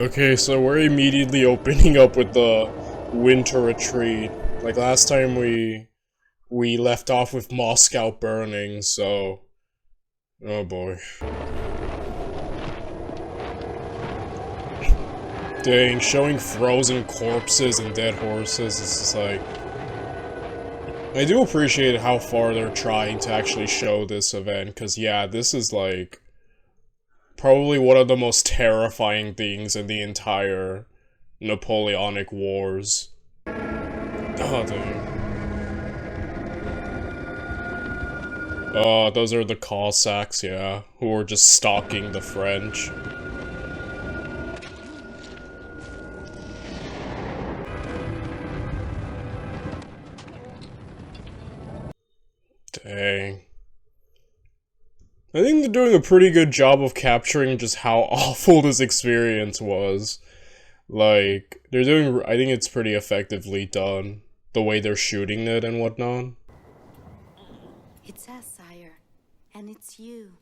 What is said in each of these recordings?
Okay, so we're immediately opening up with the winter retreat. Like last time we left off with Moscow burning, so oh boy. Dang, showing frozen corpses and dead horses is just like I do appreciate how far they're trying to actually show this event, cause yeah, this is like probably one of the most terrifying things in the entire Napoleonic Wars. Oh, dang. Those are the Cossacks, yeah, who were just stalking the French. Dang. I think they're doing a pretty good job of capturing just how awful this experience was. Like, they're doing, I think it's pretty effectively done. The way they're shooting it and whatnot. It's us, sire. And it's you.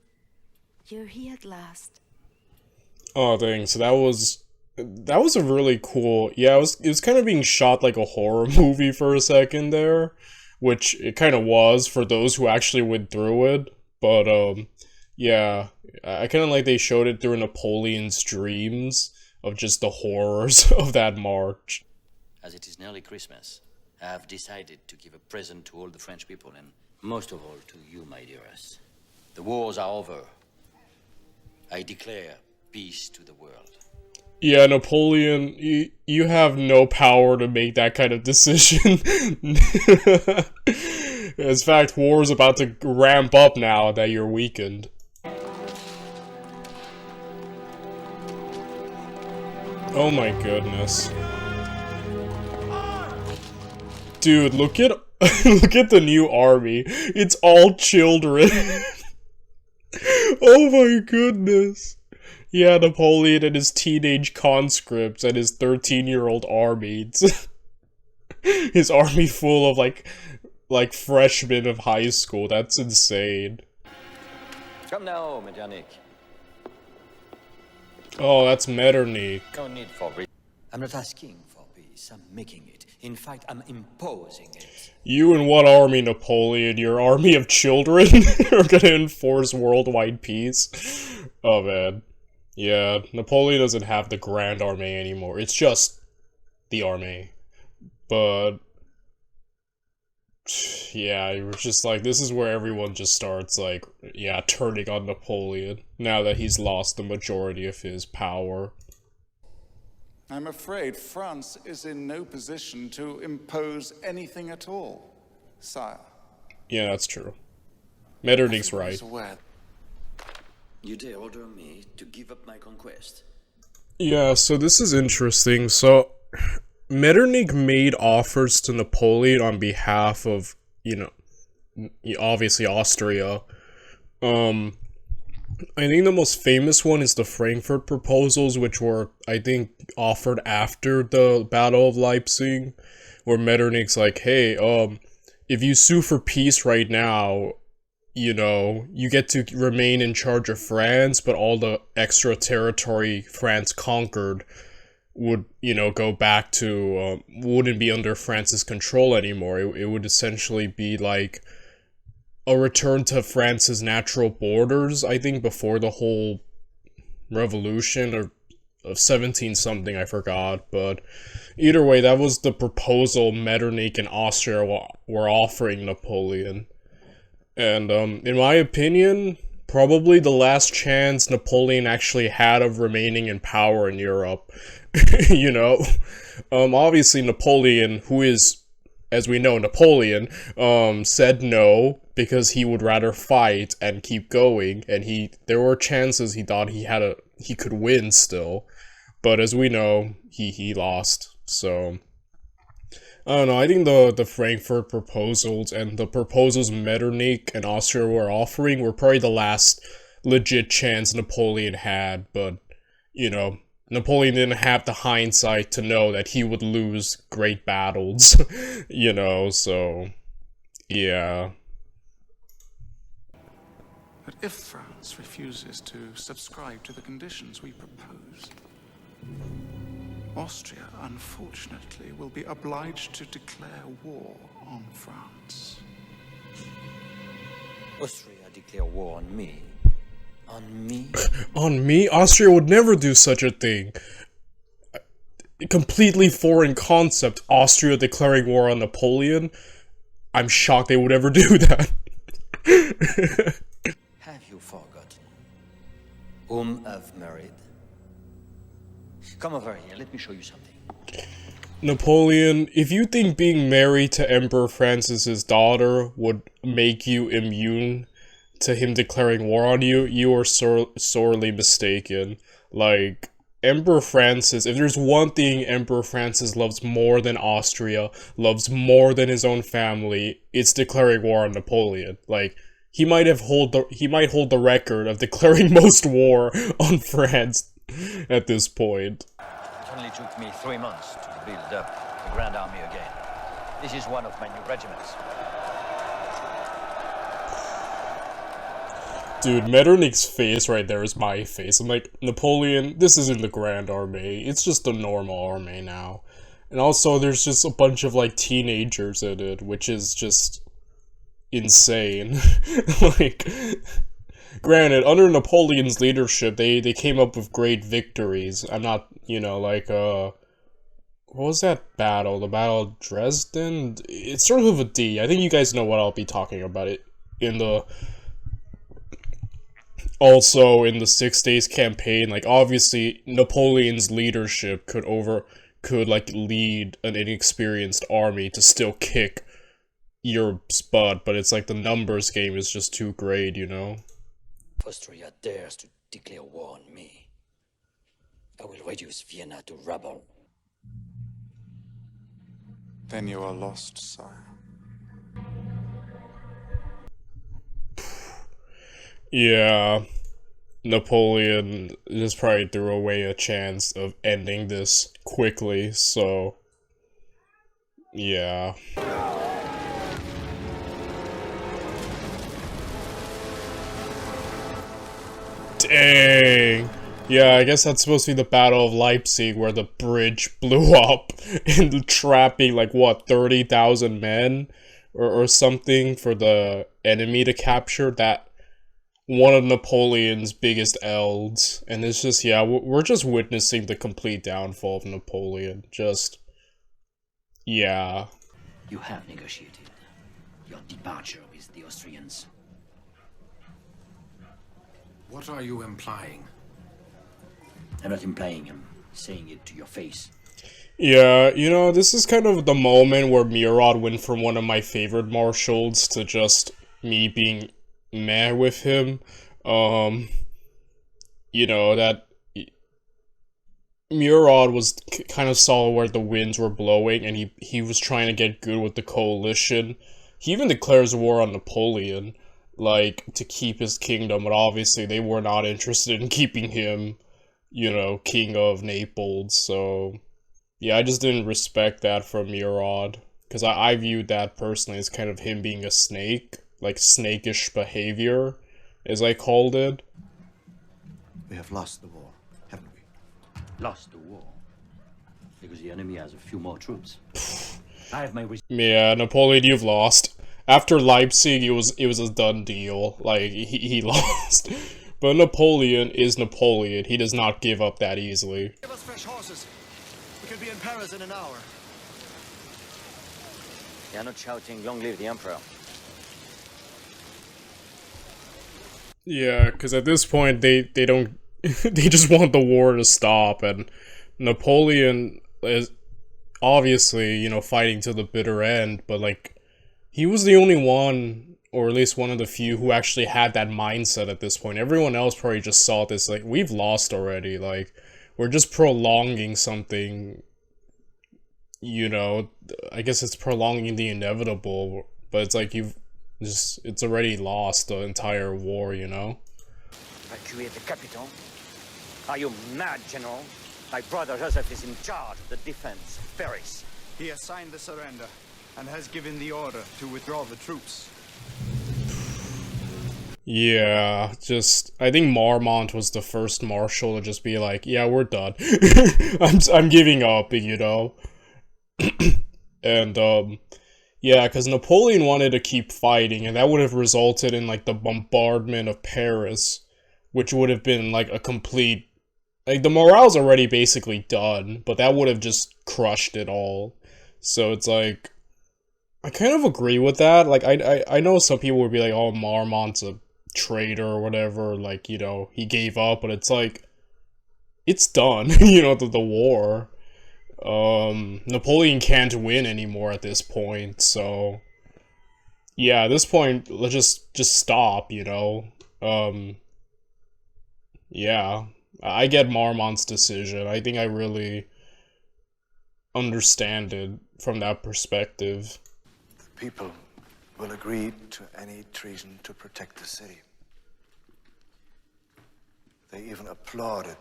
You're here at last. Oh, dang, so that was a really cool, yeah, it was kind of being shot like a horror movie for a second there, which it kind of was for those who actually went through it, but, yeah, I kind of like they showed it through Napoleon's dreams of just the horrors of that march. As it is nearly Christmas, I have decided to give a present to all the French people, and most of all to you, my dearest. The wars are over. I declare peace to the world. Yeah, Napoleon, you have no power to make that kind of decision. In fact, war is about to ramp up now that you're weakened. Oh my goodness. Dude, look at look at the new army. It's all children. Oh my goodness. Yeah, Napoleon and his teenage conscripts and his 13-year-old army. His army full of like freshmen of high school. That's insane. Come now, Metternich. Oh, that's Metternich. No need for peace. I'm not asking for peace, I'm making it. In fact, I'm imposing it. You and what army, Napoleon? Your army of children are gonna enforce worldwide peace? Oh man. Yeah, Napoleon doesn't have the Grand Army anymore. It's just the army. But yeah, you were just like, this is where everyone just starts like, yeah, turning on Napoleon now that he's lost the majority of his power. I'm afraid France is in no position to impose anything at all, sire. Yeah, that's true. Metternich's right. You dare order me to give up my conquest? Yeah, so this is interesting. So, Metternich made offers to Napoleon on behalf of, you know, obviously Austria. I think the most famous one is the Frankfurt proposals, which were, I think, offered after the Battle of Leipzig, where Metternich's like, hey, if you sue for peace right now, you know, you get to remain in charge of France, but all the extra territory France conquered would, you know, go back to, wouldn't be under France's control anymore. It would essentially be like a return to France's natural borders, I think, before the whole revolution, or of 17 something, I forgot, but either way, that was the proposal Metternich and Austria were offering Napoleon. And, in my opinion, probably the last chance Napoleon actually had of remaining in power in Europe. You know? Obviously Napoleon, who is, as we know, Napoleon, said no, because he would rather fight and keep going, and there were chances he thought he could win still. But as we know, he lost, so I don't know, I think the Frankfurt proposals and the proposals Metternich and Austria were offering were probably the last legit chance Napoleon had, but, you know, Napoleon didn't have the hindsight to know that he would lose great battles, you know, so, yeah. But if France refuses to subscribe to the conditions we propose, Austria, unfortunately, will be obliged to declare war on France. Austria declare war on me? On me? On me? Austria would never do such a thing. A completely foreign concept, Austria declaring war on Napoleon. I'm shocked they would ever do that. Have you forgotten whom I've married? Come over here, let me show you something. Napoleon, if you think being married to Emperor Francis's daughter would make you immune to him declaring war on you, you are sorely mistaken. Like, Emperor Francis, if there's one thing Emperor Francis loves more than Austria, loves more than his own family, it's declaring war on Napoleon. Like, he might hold the record of declaring most war on France at this point. It only took me 3 months to build up the Grand Army again. This is one of my new regiments. Dude, Metternich's face right there is my face. I'm like, Napoleon, this isn't the Grand Army. It's just the normal army now. And also, there's just a bunch of, like, teenagers in it, which is just insane. Like, granted, under Napoleon's leadership, they came up with great victories. I'm not, you know, like, what was that battle? The Battle of Dresden? It starts with a D. I think you guys know what I'll be talking about it in the... Also, in the 6 Days campaign, like, obviously, Napoleon's leadership could like, lead an inexperienced army to still kick Europe's butt, but it's like the numbers game is just too great, you know? Austria dares to declare war on me. I will reduce Vienna to rubble. Then you are lost, sire. Yeah, Napoleon just probably threw away a chance of ending this quickly, so... yeah. Dang! Yeah, I guess that's supposed to be the Battle of Leipzig, where the bridge blew up, and trapping, like, what, 30,000 men? Or something for the enemy to capture? That... one of Napoleon's biggest elds, and it's just, yeah, we're just witnessing the complete downfall of Napoleon, just, yeah. You have negotiated your departure with the Austrians. What are you implying? I'm not implying, I'm saying it to your face. Yeah, you know, this is kind of the moment where Murad went from one of my favorite marshals to just me being meh with him. You know, that Murad was kind of saw where the winds were blowing, and he was trying to get good with the coalition. He even declares war on Napoleon, like, to keep his kingdom, but obviously they were not interested in keeping him, you know, king of Naples, so... yeah, I just didn't respect that from Murad, because I viewed that personally as kind of him being a snake, like snakish behavior, as I called it. We have lost the war, haven't we? Lost the war because the enemy has a few more troops. I have my Yeah, Napoleon, you've lost. After Leipzig, it was a done deal. Like, he lost. But Napoleon is Napoleon. He does not give up that easily. Give us fresh horses. We could be in Paris in an hour. They are not shouting, "Long live the Emperor." Yeah, because at this point, they don't... they just want the war to stop, and Napoleon is obviously, you know, fighting to the bitter end, but, like, he was the only one, or at least one of the few, who actually had that mindset at this point. Everyone else probably just saw this, like, we've lost already, like, we're just prolonging something, you know, I guess it's prolonging the inevitable, but it's like it's already lost the entire war, you know? Evacuate the capital? Are you mad, General? My brother Joseph is in charge of the defense of Paris. He has signed the surrender and has given the order to withdraw the troops. Yeah, just I think Marmont was the first marshal to just be like, yeah, we're done. I'm giving up, you know. And yeah, because Napoleon wanted to keep fighting, and that would have resulted in like the bombardment of Paris, which would have been like a complete, like the morale's already basically done, but that would have just crushed it all. So it's like I kind of agree with that. Like I know some people would be like, oh, Marmont's a traitor or whatever, like, you know, he gave up, but it's like it's done, you know, the war. Napoleon can't win anymore at this point, so yeah, at this point, let's just stop, you know. Yeah, I get Marmont's decision. I think I really understand it from that perspective. The people will agree to any treason to protect the city. They even applauded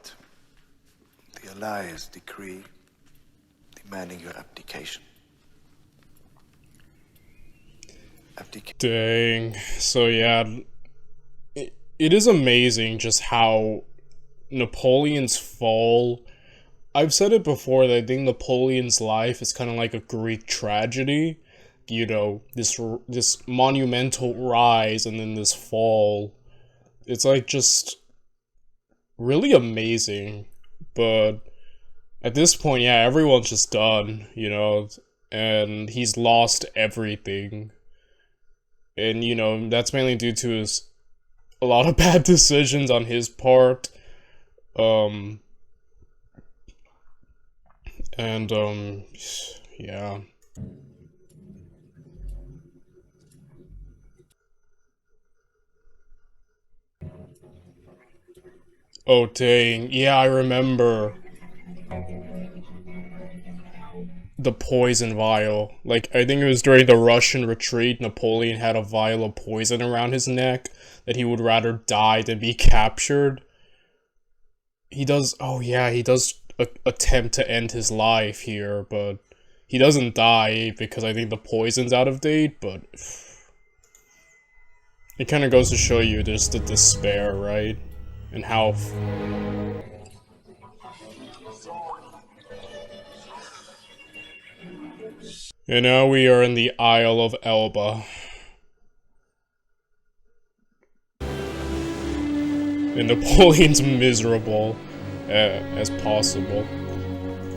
the Allies' decree demanding your abdication. Dang. So yeah, it is amazing just how Napoleon's fall. I've said it before that I think Napoleon's life is kind of like a Greek tragedy. You know, this monumental rise and then this fall. It's like just really amazing. But at this point, yeah, everyone's just done, you know, and he's lost everything. And, you know, that's mainly due to a lot of bad decisions on his part. Yeah. Oh, dang. Yeah, I remember the poison vial. Like, I think it was during the Russian retreat, Napoleon had a vial of poison around his neck that he would rather die than be captured. He does, oh yeah, he does attempt to end his life here, but he doesn't die because I think the poison's out of date, but it kind of goes to show you just the despair, right? And how and now we are in the Isle of Elba. And Napoleon's miserable as possible.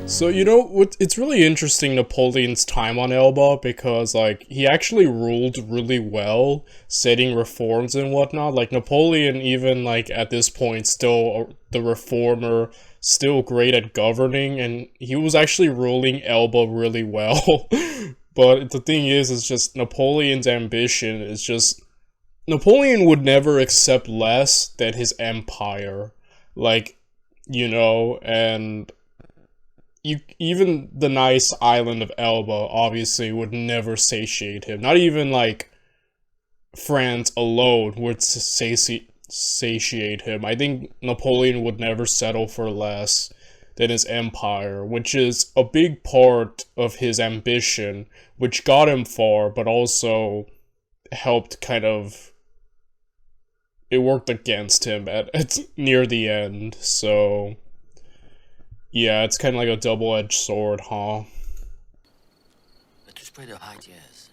So, you know, it's really interesting, Napoleon's time on Elba, because, like, he actually ruled really well, setting reforms and whatnot. Like, Napoleon, even, like, at this point, still the reformer, still great at governing, and he was actually ruling Elba really well. But the thing is just Napoleon's ambition is just... Napoleon would never accept less than his empire. Like, you know, and... even the nice island of Elba obviously would never satiate him. Not even like France alone would satiate him. I think Napoleon would never settle for less than his empire, which is a big part of his ambition, which got him far, but also helped kind of... it worked against him at near the end, so... yeah, it's kind of like a double-edged sword, huh? But to spread our ideas,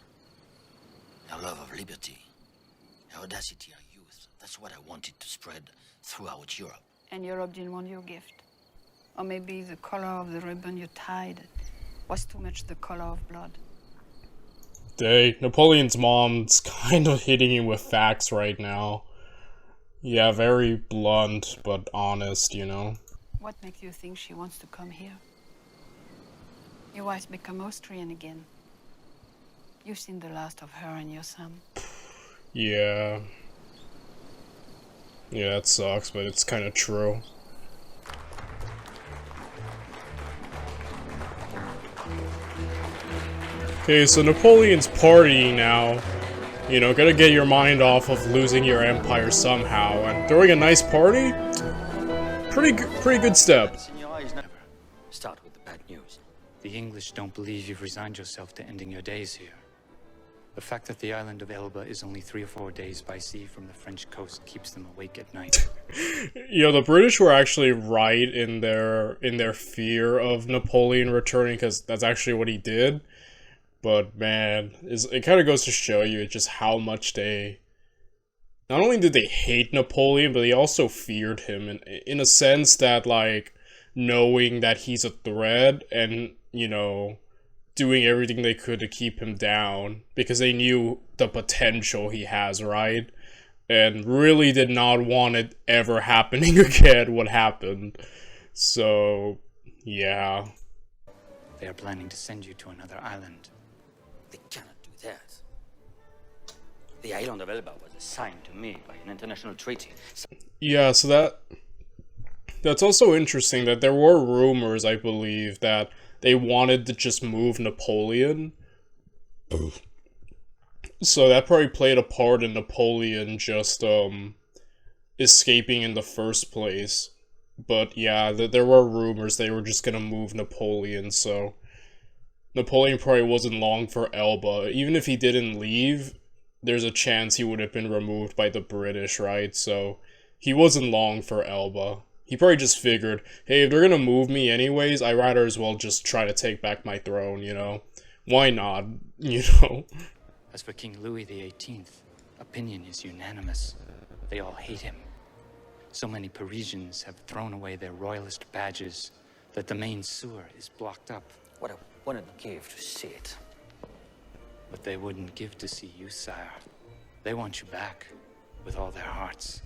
our love of liberty, our audacity, our youth, that's what I wanted to spread throughout Europe. And Europe didn't want your gift. Or maybe the color of the ribbon you tied was too much the color of blood. Napoleon's mom's kind of hitting him with facts right now. Yeah, very blunt, but honest, you know? What makes you think she wants to come here? Your wife's become Austrian again. You've seen the last of her and your son. Yeah. Yeah, that sucks, but it's kind of true. Okay, so Napoleon's partying now. You know, gotta get your mind off of losing your empire somehow, and throwing a nice party? Pretty good step. Start with the bad news. The English don't believe you've resigned yourself to ending your days here. The fact that the island of Elba is only 3 or 4 days by sea from the French coast keeps them awake at night. The British were actually right in their fear of Napoleon returning, because that's actually what he did. But man, it kind of goes to show you just how much they... Not only did they hate Napoleon, but they also feared him, in a sense that, like, knowing that he's a threat and, doing everything they could to keep him down, because they knew the potential he has, right? And really did not want it ever happening again, what happened. So, yeah. They are planning to send you to another island. They cannot do that. The island of Elba was assigned to me by an international treaty. Yeah, so that's also interesting that there were rumors, I believe, that they wanted to just move Napoleon. So that probably played a part in Napoleon just escaping in the first place. But yeah, there were rumors they were just gonna move Napoleon, so Napoleon probably wasn't long for Elba. Even if he didn't leave, there's a chance he would have been removed by the British, right? So he wasn't long for Elba. He probably just figured, hey, if they're gonna move me anyways, I'd rather as well just try to take back my throne, Why not, As for King Louis XVIII, opinion is unanimous. They all hate him. So many Parisians have thrown away their royalist badges that the main sewer is blocked up. What I wouldn't give to see it. But they wouldn't give to see you, sire. They want you back with all their hearts.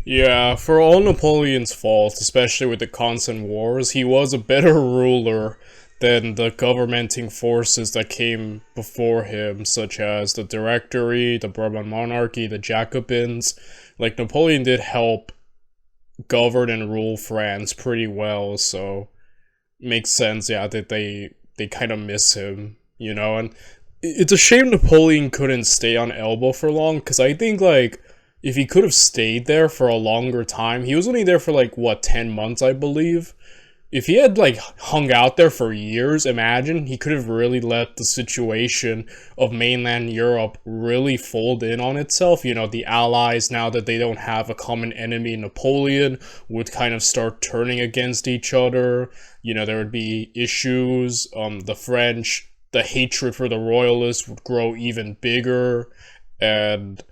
Yeah, for all Napoleon's faults, especially with the constant wars, he was a better ruler than the governmenting forces that came before him, such as the Directory, the Bourbon monarchy, the Jacobins. Like, Napoleon did help govern and rule France pretty well, so makes sense, yeah, that they kind of miss him, and it's a shame Napoleon couldn't stay on Elba for long, because I think, like, if he could have stayed there for a longer time, he was only there for, 10 months, I believe. If he had, hung out there for years, imagine, he could have really let the situation of mainland Europe really fold in on itself. The Allies, now that they don't have a common enemy, Napoleon, would kind of start turning against each other. There would be issues. The French, the hatred for the royalists would grow even bigger. And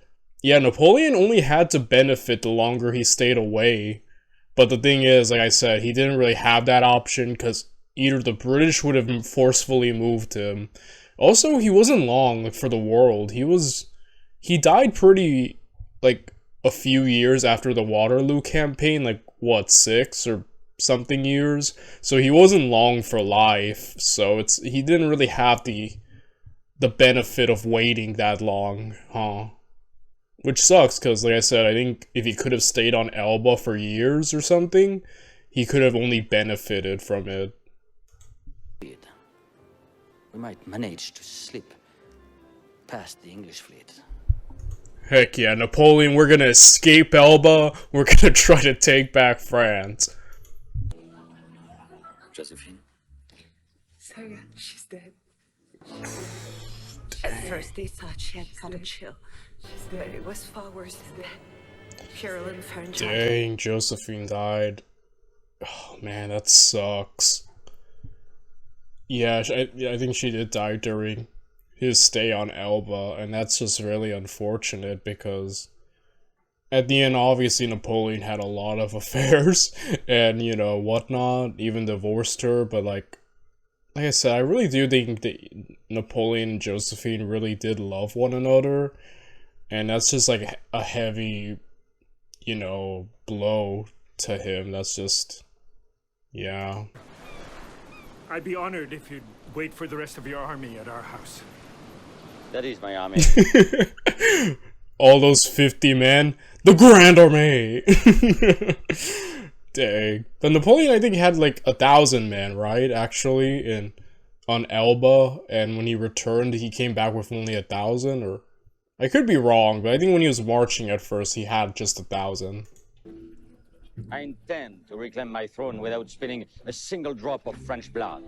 yeah, Napoleon only had to benefit the longer he stayed away. But the thing is, like I said, he didn't really have that option, because either the British would have forcefully moved him. Also, he wasn't long, for the world. He died pretty, a few years after the Waterloo campaign, 6 or something years? So he wasn't long for life, so he didn't really have the benefit of waiting that long, huh? Which sucks, because, like I said, I think if he could have stayed on Elba for years or something, he could have only benefited from it. We might manage to slip past the English fleet. Heck yeah, Napoleon, we're gonna escape Elba, we're gonna try to take back France. Josephine? Sorry, she's dead. At first they thought she had caught a chill. But it was far worse than that. Purulent pharyngitis. Dang, Josephine died. Oh man, that sucks. Yeah, I think she did die during his stay on Elba, and that's just really unfortunate, because at the end, obviously, Napoleon had a lot of affairs, and, whatnot, even divorced her, but, like I said, I really do think that Napoleon and Josephine really did love one another. And that's just, a heavy, blow to him. That's just, yeah. I'd be honored if you'd wait for the rest of your army at our house. That is my army. All those 50 men. The Grand Army! Dang. But Napoleon, I think, had, 1,000 men, right? Actually, on Elba. And when he returned, he came back with only 1,000, or... I could be wrong, but I think when he was marching at first, he had just 1,000. I intend to reclaim my throne without spilling a single drop of French blood.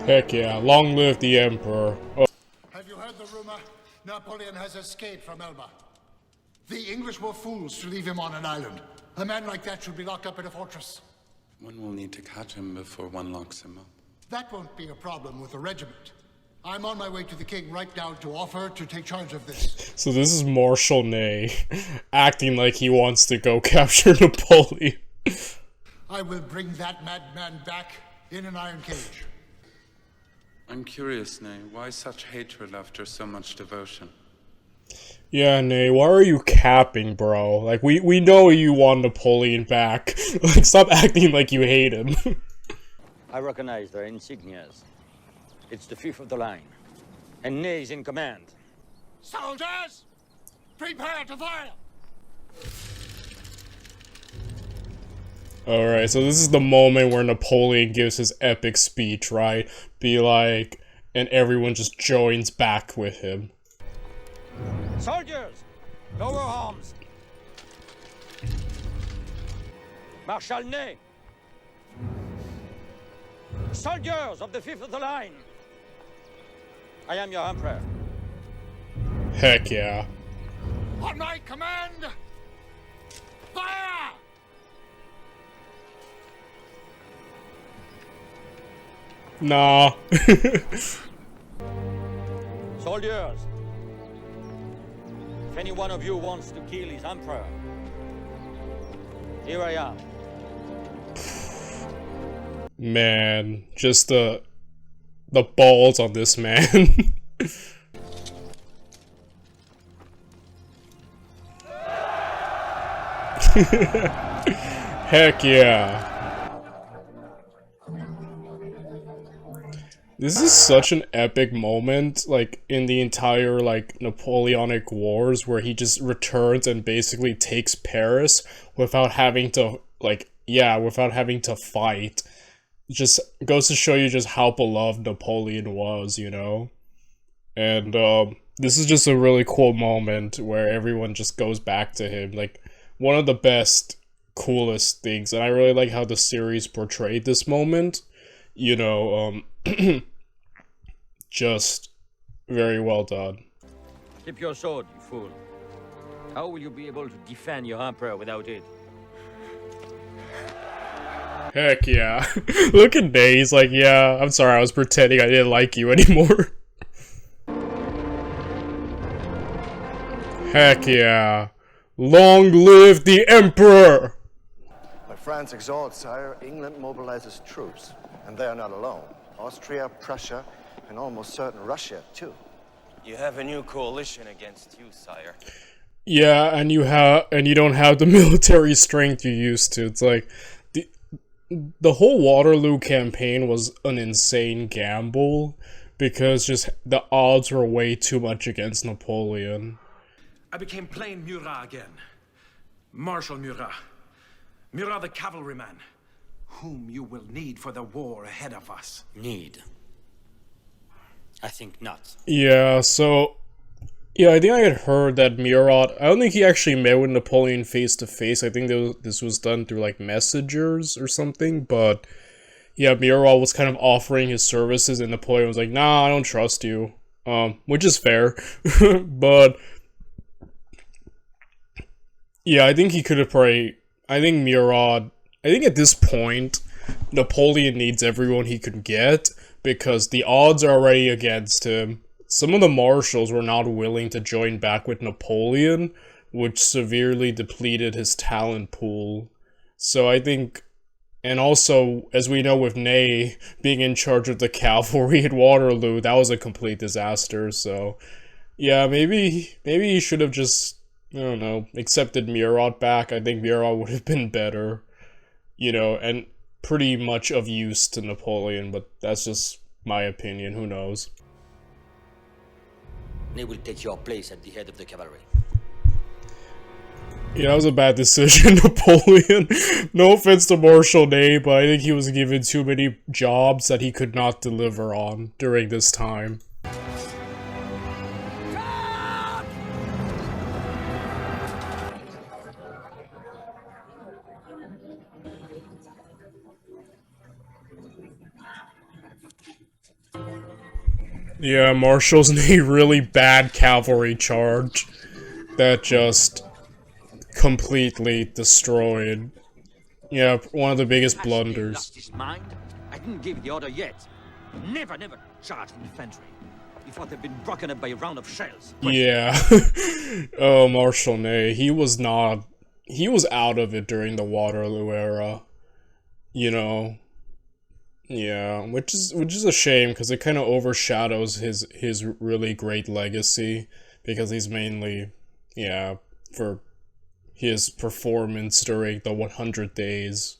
Heck yeah, long live the Emperor. Oh, Have you heard the rumor? Napoleon has escaped from Elba. The English were fools to leave him on an island. A man like that should be locked up in a fortress. One will need to catch him before one locks him up. That won't be a problem with the regiment. I'm on my way to the king right now to offer to take charge of this. so this is Marshal Ney acting like he wants to go capture Napoleon. I will bring that madman back in an iron cage. I'm curious, Ney, why such hatred after so much devotion? Yeah, Ney, why are you capping, bro? Like, we know you want Napoleon back. Like, stop acting like you hate him. I recognize their insignias. It's the fifth of the line. And Ney's in command. Soldiers! Prepare to fire! Alright, so this is the moment where Napoleon gives his epic speech, right? Be like, and everyone just joins back with him. Soldiers! Lower arms! Marshal Ney! Soldiers of the fifth of the line! I am your emperor. Heck yeah. On my command! Fire! Nah. Soldiers! If any one of you wants to kill his emperor, here I am. Man, just the balls on this man. Heck yeah. This is such an epic moment, like, in the entire, like, Napoleonic Wars, where he just returns and basically takes Paris without having to, like, yeah, without having to fight. Just goes to show you just how beloved Napoleon was, you know? And, this is just a really cool moment where everyone just goes back to him, like, one of the best, coolest things, and I really like how the series portrayed this moment, you know, just very well done. Keep your sword, you fool. How will you be able to defend your emperor without it? Heck yeah. Look at Ney, he's like, yeah, I'm sorry, I was pretending I didn't like you anymore. Heck yeah. Long live the Emperor! When France exalts, sire, England mobilizes troops. And they are not alone. Austria, Prussia, and almost certain Russia, too. You have a new coalition against you, sire. Yeah, and you don't have the military strength you used to. It's like, the whole Waterloo campaign was an insane gamble, because just the odds were way too much against Napoleon. I became plain Murat again. Marshal Murat. Murat the cavalryman, whom you will need for the war ahead of us. Need? I think not. Yeah, so... Yeah, I think I had heard that Murat... I don't think he actually met with Napoleon face to face. I think this was done through, like, messengers or something, but... Yeah, Murat was kind of offering his services, and Napoleon was like, nah, I don't trust you. Which is fair. But... Yeah, I think he could have probably... I think Murat... I think at this point, Napoleon needs everyone he can get, because the odds are already against him. Some of the marshals were not willing to join back with Napoleon, which severely depleted his talent pool. So I think... And also, as we know with Ney being in charge of the cavalry at Waterloo, that was a complete disaster, so... Yeah, maybe he should have just... I don't know, accepted Murat back. I think Murat would have been better, you know, and pretty much of use to Napoleon, but that's just my opinion, who knows. Ney will take your place at the head of the cavalry. Yeah, that was a bad decision, Napoleon. No offense to Marshal Ney, but I think he was given too many jobs that he could not deliver on during this time. Yeah, Marshall's a really bad cavalry charge that just completely destroyed. Yeah, one of the biggest Has Ney blunders. lost his mind? I didn't give the order yet. Never, never charge infantry before they've been broken up by a round of shells. Yeah. Oh, Marshal Ney, he was out of it during the Waterloo era. You know. Yeah, which is a shame because it kind of overshadows his really great legacy because he's mainly, yeah, for his performance during the 100 days.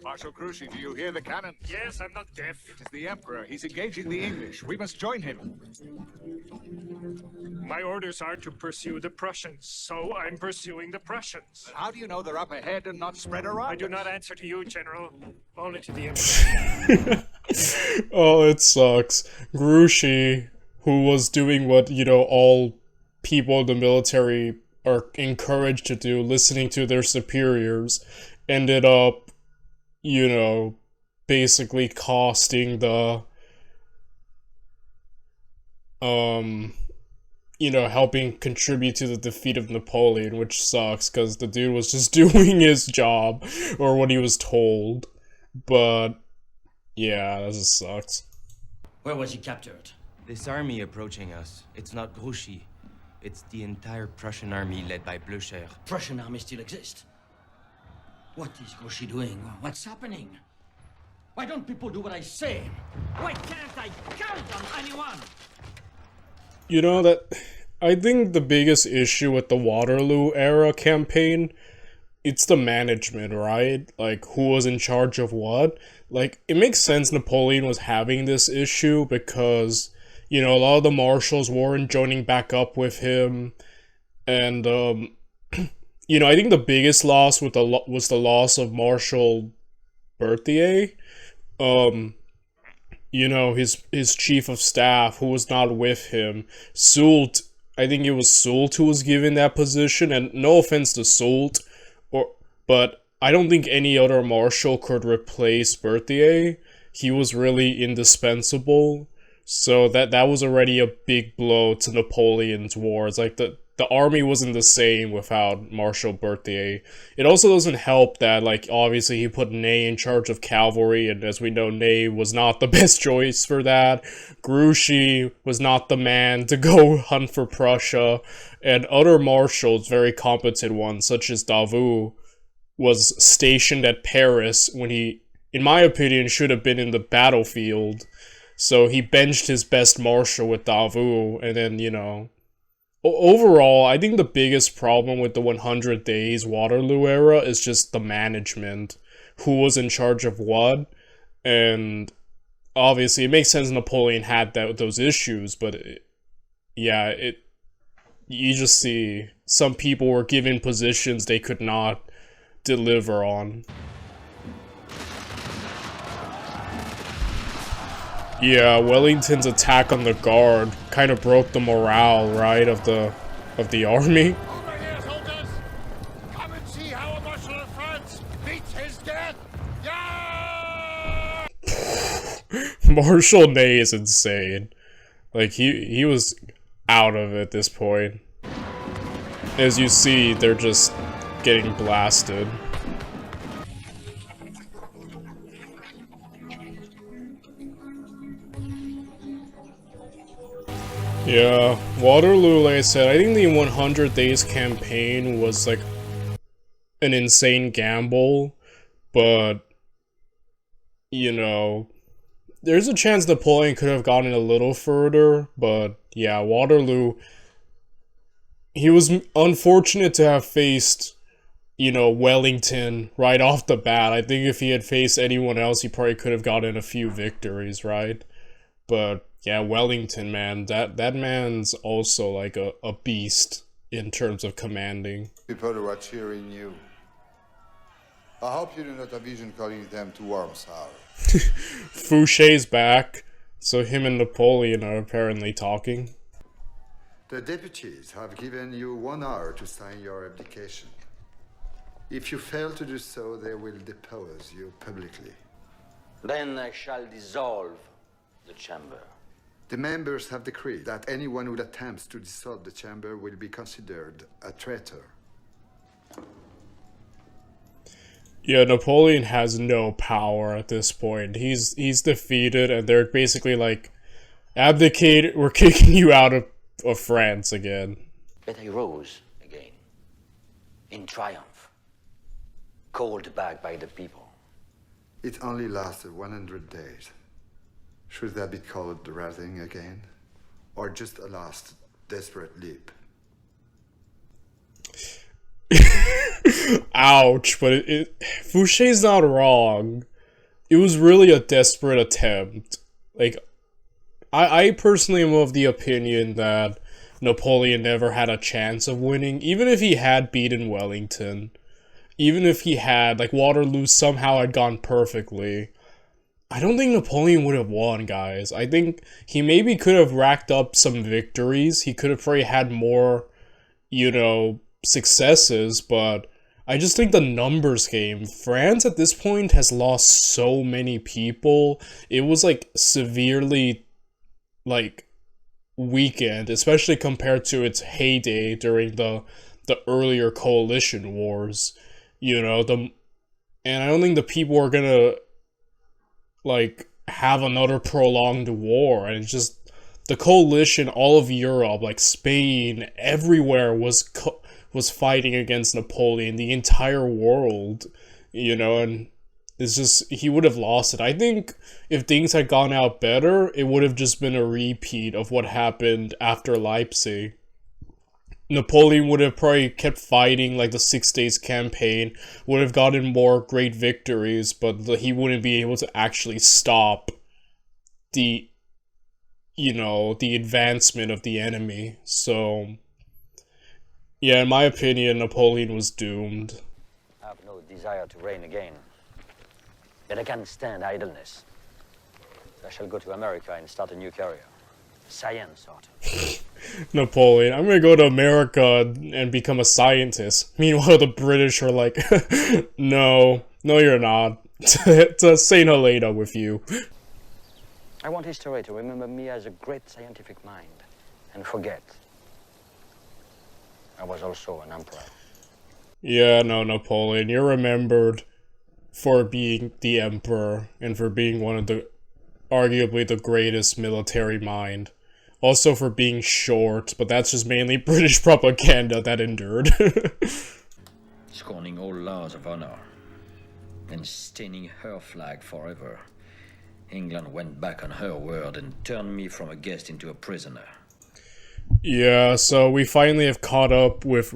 Marshal Grouchy, do you hear the cannon? Yes, I'm not deaf. It is the Emperor. He's engaging the English. We must join him. My orders are to pursue the Prussians, so I'm pursuing the Prussians. How do you know they're up ahead and not spread around? I do not answer to you, General. Only to the Emperor. Oh, it sucks. Grouchy, who was doing what, all people in the military are encouraged to do, listening to their superiors, ended up, basically costing the, helping contribute to the defeat of Napoleon, which sucks, because the dude was just doing his job, or what he was told. But, yeah, that just sucks. Where was he captured? This army approaching us, it's not Grouchy. It's the entire Prussian army led by Blücher. Prussian army still exists. What is Grouchy doing? What's happening? Why don't people do what I say? Why can't I count on anyone? I think the biggest issue with the Waterloo era campaign, it's the management, right? Like, who was in charge of what? Like, it makes sense Napoleon was having this issue because, a lot of the marshals weren't joining back up with him. And, I think the biggest loss was the loss of Marshal Berthier. His chief of staff, who was not with him. Soult, I think it was Soult who was given that position, and no offense to Soult, but I don't think any other marshal could replace Berthier. He was really indispensable, so that was already a big blow to Napoleon's wars. Like, the army wasn't the same without Marshal Berthier. It also doesn't help that, like, obviously he put Ney in charge of cavalry, and as we know, Ney was not the best choice for that. Grouchy was not the man to go hunt for Prussia, and other marshals, very competent ones, such as Davout, was stationed at Paris when he, in my opinion, should have been in the battlefield. So he benched his best marshal with Davout, and then, overall, I think the biggest problem with the 100 Days Waterloo era is just the management. Who was in charge of what? And obviously, it makes sense Napoleon had those issues, but you just see some people were given positions they could not deliver on. Yeah, Wellington's attack on the guard kind of broke the morale, right, of the army. Over here, soldiers! Come and see how a marshal of France meets his death! Yeah! Marshal Ney is insane. Like, he was out of it at this point. As you see, they're just getting blasted. Yeah, Waterloo, like I said, I think the 100 Days campaign was, like, an insane gamble, but, there's a chance Napoleon could have gotten a little further, but, yeah, Waterloo, he was unfortunate to have faced, Wellington right off the bat. I think if he had faced anyone else, he probably could have gotten a few victories, right? But yeah, Wellington, man, that man's also like a beast in terms of commanding. People who are cheering you. I hope you do not envision calling them to Wormshire. Fouché's back, so him and Napoleon are apparently talking. The deputies have given you 1 hour to sign your abdication. If you fail to do so, they will depose you publicly. Then I shall dissolve the chamber. The members have decreed that anyone who attempts to dissolve the chamber will be considered a traitor. Yeah, Napoleon has no power at this point. He's defeated, and they're basically like, abdicate, we're kicking you out of France again. But I rose again, in triumph, called back by the people. It only lasted 100 days. Should that be called rising again? Or just a last desperate leap? Ouch, but Fouché's not wrong. It was really a desperate attempt. Like, I personally am of the opinion that Napoleon never had a chance of winning, even if he had beaten Wellington. Even if he had, like, Waterloo somehow had gone perfectly. I don't think Napoleon would have won, guys. I think he maybe could have racked up some victories. He could have probably had more, you know, successes, but I just think the numbers game. France at this point has lost so many people. It was, like, severely, like, weakened, especially compared to its heyday during the earlier coalition wars. You know, and I don't think the people are gonna, like, have another prolonged war. And it's just, the coalition, all of Europe, like Spain, everywhere was fighting against Napoleon, the entire world, you know, and it's just, he would have lost it. I think if things had gone out better, it would have just been a repeat of what happened after Leipzig. Napoleon would have probably kept fighting, like the 6 Days campaign, would have gotten more great victories, but he wouldn't be able to actually stop the, you know, the advancement of the enemy. So, yeah, in my opinion, Napoleon was doomed. I have no desire to reign again, but I can't stand idleness. I shall go to America and start a new career. Science, sort of. Napoleon, I'm gonna go to America and become a scientist. Meanwhile, the British are like, no, you're not. To St. Helena with you. I want history to remember me as a great scientific mind and forget I was also an emperor. Yeah, no, Napoleon, you're remembered for being the emperor and for being one of the, arguably the greatest military mind. Also for being short, but that's just mainly British propaganda that endured. Scorning all laws of honor and staining her flag forever, England went back on her word and turned me from a guest into a prisoner. Yeah, so we finally have caught up with,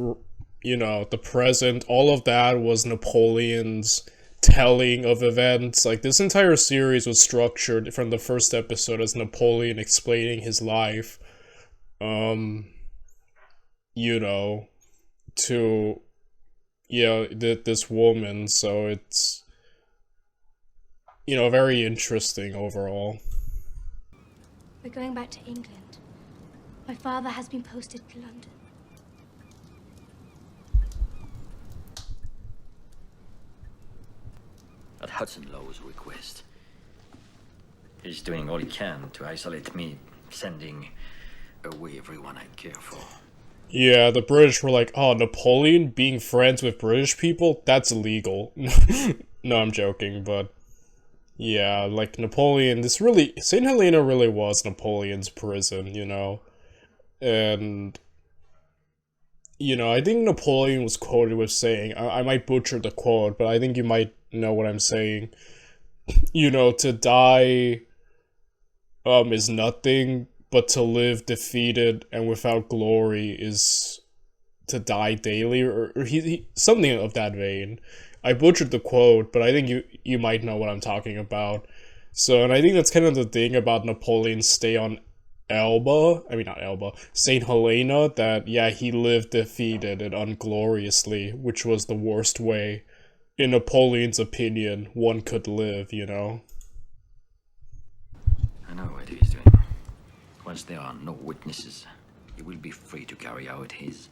you know, the present. All of that was Napoleon's telling of events. Like, this entire series was structured from the first episode as Napoleon explaining his life, you know, to, yeah, this woman. So it's, you know, very interesting overall. We're going back to England. My father has been posted to London. At Hudson Low's request. He's doing all he can to isolate me, sending away everyone I care for. Yeah, the British were like, oh, Napoleon being friends with British people? That's illegal. No, I'm joking, but yeah, like Napoleon, St. Helena really was Napoleon's prison, you know? And, you know, I think Napoleon was quoted with saying, I might butcher the quote, but I think you might know what I'm saying. You know, to die is nothing, but to live defeated and without glory is to die daily, or he something of that vein. I butchered the quote, but I think you might know what I'm talking about. So, and I think that's kind of the thing about Napoleon's stay on St. Helena, that, yeah, he lived defeated and ungloriously, which was the worst way, in Napoleon's opinion, one could live, you know? I know what he's doing. Once there are no witnesses, he will be free to carry out his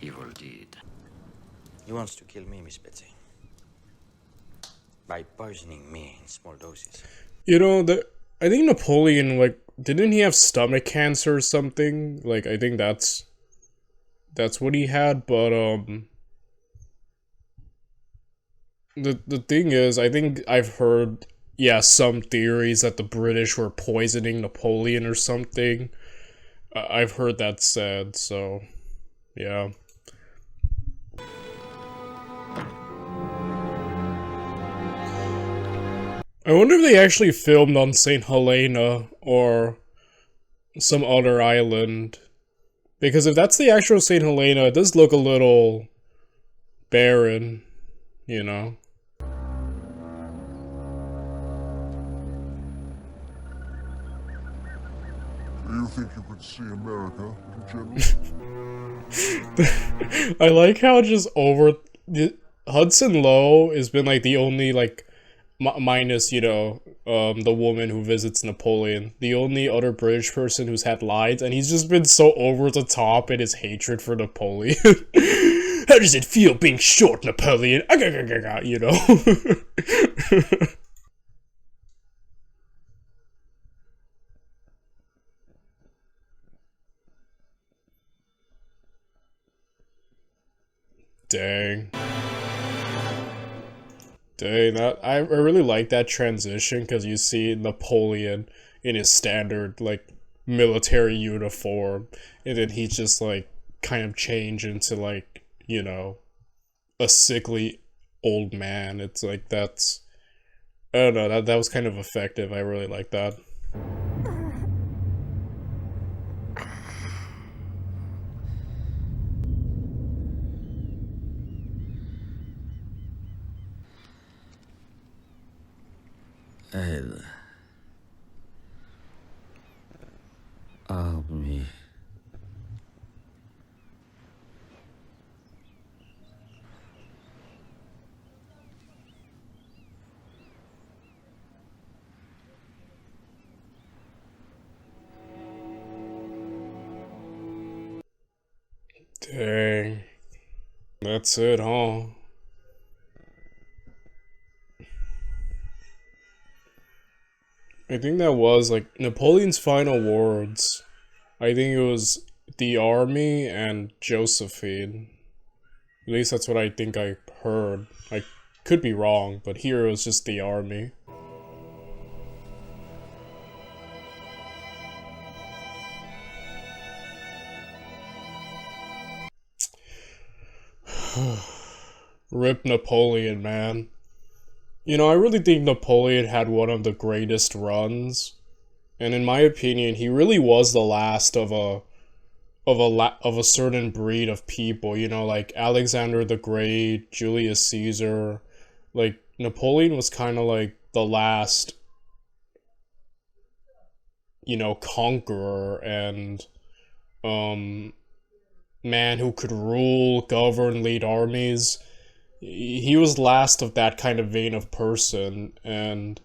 evil deed. He wants to kill me, Miss Betsy. By poisoning me in small doses. You know, I think Napoleon, like, didn't he have stomach cancer or something? Like, I think that's what he had, but, the thing is, I think I've heard, yeah, some theories that the British were poisoning Napoleon or something. I've heard that said, so, yeah. I wonder if they actually filmed on St. Helena or some other island. Because if that's the actual St. Helena, it does look a little barren, you know? Do you think you could see America, General? I like how just Hudson Lowe has been like the only like minus, you know, the woman who visits Napoleon, the only other British person who's had lines, and he's just been so over the top in his hatred for Napoleon. How does it feel being short, Napoleon? You know? Dang. Dang, I really like that transition, because you see Napoleon in his standard, like, military uniform, and then he just, like, kind of change into, like, you know, a sickly old man. It's like, that's, I don't know, that was kind of effective. I really like that. Elle. Armée. Dang. That's it, huh? I think that was, like, Napoleon's final words. I think it was the army and Josephine. At least that's what I think I heard. I could be wrong, but here it was just the army. Rip Napoleon, man. You know, I really think Napoleon had one of the greatest runs, and in my opinion, he really was the last of a certain breed of people. You know, like Alexander the Great, Julius Caesar. Like, Napoleon was kind of like the last, you know, conqueror and man who could rule, govern, lead armies. He was last of that kind of vein of person, and,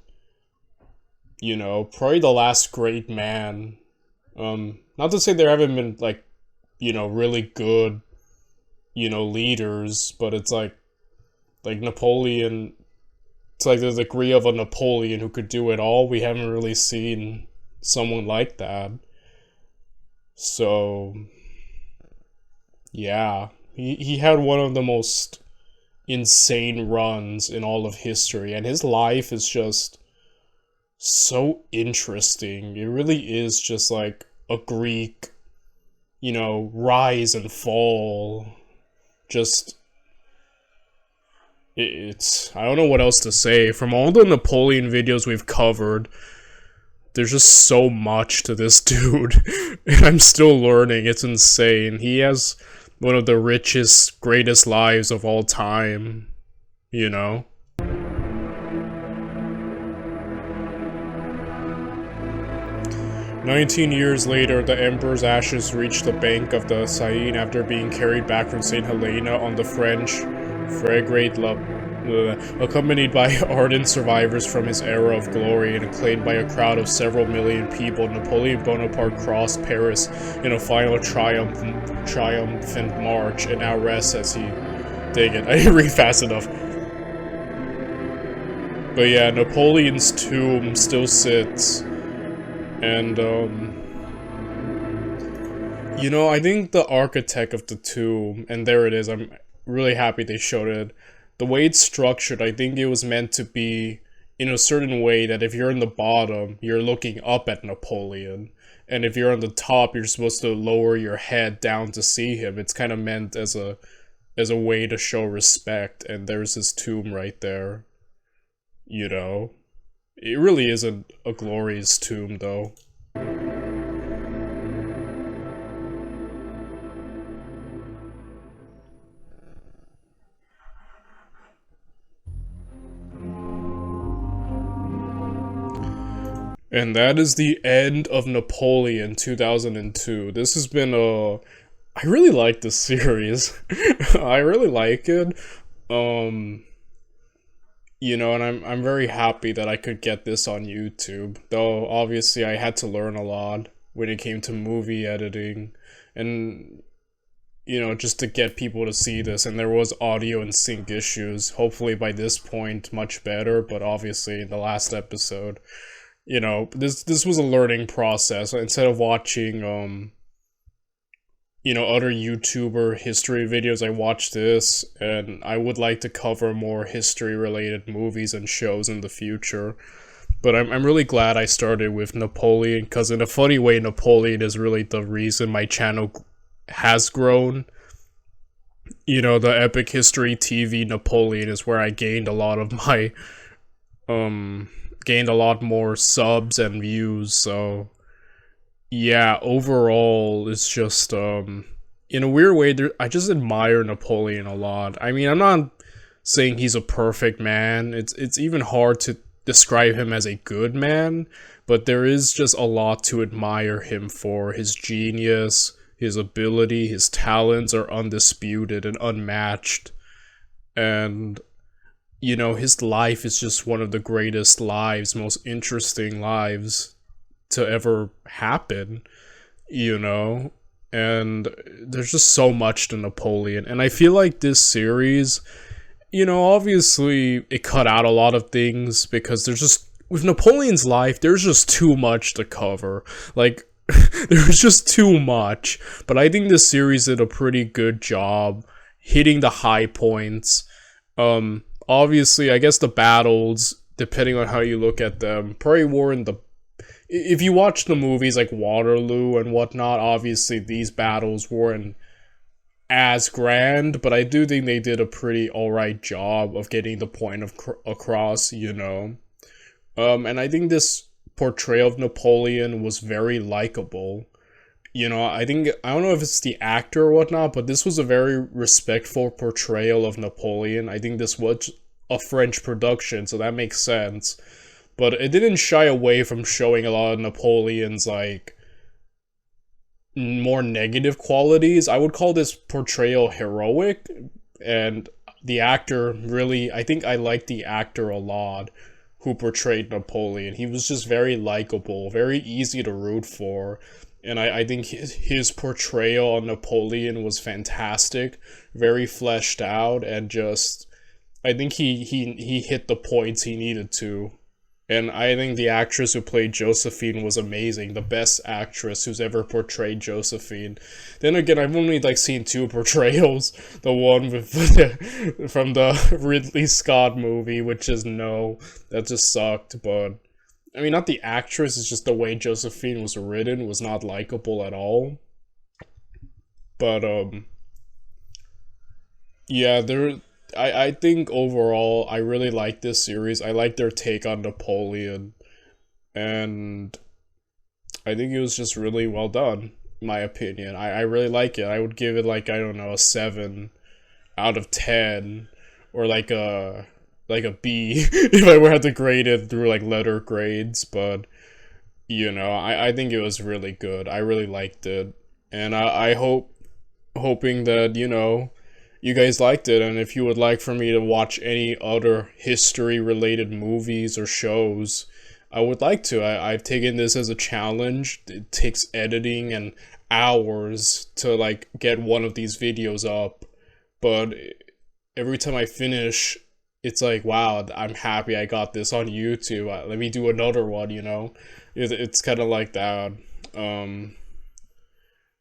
you know, probably the last great man. Not to say there haven't been, like, you know, really good, you know, leaders, but it's like Napoleon, it's like the degree of a Napoleon who could do it all. We haven't really seen someone like that. So, yeah, he had one of the most insane runs in all of history, and his life is just so interesting. It really is just like a Greek, you know, rise and fall. Just, it's, I don't know what else to say. From all the Napoleon videos we've covered, there's just so much to this dude, and I'm still learning. It's insane. He has one of the richest, greatest lives of all time, you know? 19 years later, the Emperor's ashes reached the bank of the Seine after being carried back from St. Helena on the French frigate accompanied by ardent survivors from his era of glory and acclaimed by a crowd of several million people. Napoleon Bonaparte crossed Paris in a final triumphant march and now rests as he... Dang it, I didn't read fast enough. But yeah, Napoleon's tomb still sits And, you know, I think the architect of the tomb, and there it is, I'm really happy they showed it. The way it's structured, I think it was meant to be in a certain way that if you're in the bottom, you're looking up at Napoleon. And if you're on the top, you're supposed to lower your head down to see him. It's kind of meant as a way to show respect, and there's his tomb right there. You know? It really isn't a glorious tomb, though. And that is the end of Napoleon 2002. This has been a... I really like this series. I really like it. You know, and I'm very happy that I could get this on YouTube. Though, obviously, I had to learn a lot when it came to movie editing. And, you know, just to get people to see this. And there was audio and sync issues. Hopefully, by this point, much better. But obviously, in the last episode... You know, this was a learning process. Instead of watching, you know, other YouTuber history videos, I watched this, and I would like to cover more history-related movies and shows in the future. But I'm really glad I started with Napoleon, because in a funny way, Napoleon is really the reason my channel has grown. You know, the Epic History TV Napoleon is where I gained a lot of my, gained a lot more subs and views, so yeah, overall, it's just, in a weird way, I just admire Napoleon a lot. I mean, I'm not saying he's a perfect man, it's even hard to describe him as a good man, but there is just a lot to admire him for. His genius, his ability, his talents are undisputed and unmatched, and you know, his life is just one of the greatest lives, most interesting lives to ever happen, you know? And there's just so much to Napoleon. And I feel like this series, you know, obviously it cut out a lot of things because there's just, with Napoleon's life, there's just too much to cover. Like, there's just too much. But I think this series did a pretty good job hitting the high points. Obviously, I guess the battles, depending on how you look at them, probably weren't the... If you watch the movies like Waterloo and whatnot, obviously these battles weren't as grand, but I do think they did a pretty alright job of getting the point across, you know? And I think this portrayal of Napoleon was very likable. You know, I don't know if it's the actor or whatnot, but this was a very respectful portrayal of Napoleon. I think this was a French production, so that makes sense. But it didn't shy away from showing a lot of Napoleon's, like, more negative qualities. I would call this portrayal heroic, and the actor really, I think I liked the actor a lot who portrayed Napoleon. He was just very likable, very easy to root for. And I think his portrayal on Napoleon was fantastic, very fleshed out, and just, I think he hit the points he needed to. And I think the actress who played Josephine was amazing, the best actress who's ever portrayed Josephine. Then again, I've only like seen two portrayals, the one with from the Ridley Scott movie, which is no, that just sucked, but I mean, not the actress, it's just the way Josephine was written was not likable at all. But, yeah, I think overall, I really like this series. I like their take on Napoleon. And I think it was just really well done, in my opinion. I really like it. I would give it, like, I don't know, a 7 out of 10. Or like a B if I were to grade it through like letter grades, but you know, I think it was really good. I really liked it, and hoping that, you know, you guys liked it, and if you would like for me to watch any other history related movies or shows, I would like to. I've taken this as a challenge. It takes editing and hours to like get one of these videos up, but every time I finish, it's like, wow, I'm happy I got this on YouTube. Let me do another one, you know? it's kind of like that.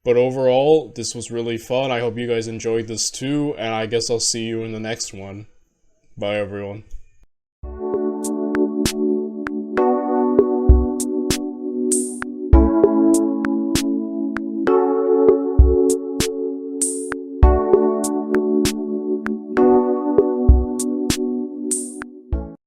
But overall, this was really fun. I hope you guys enjoyed this too, and I guess I'll see you in the next one. Bye, everyone.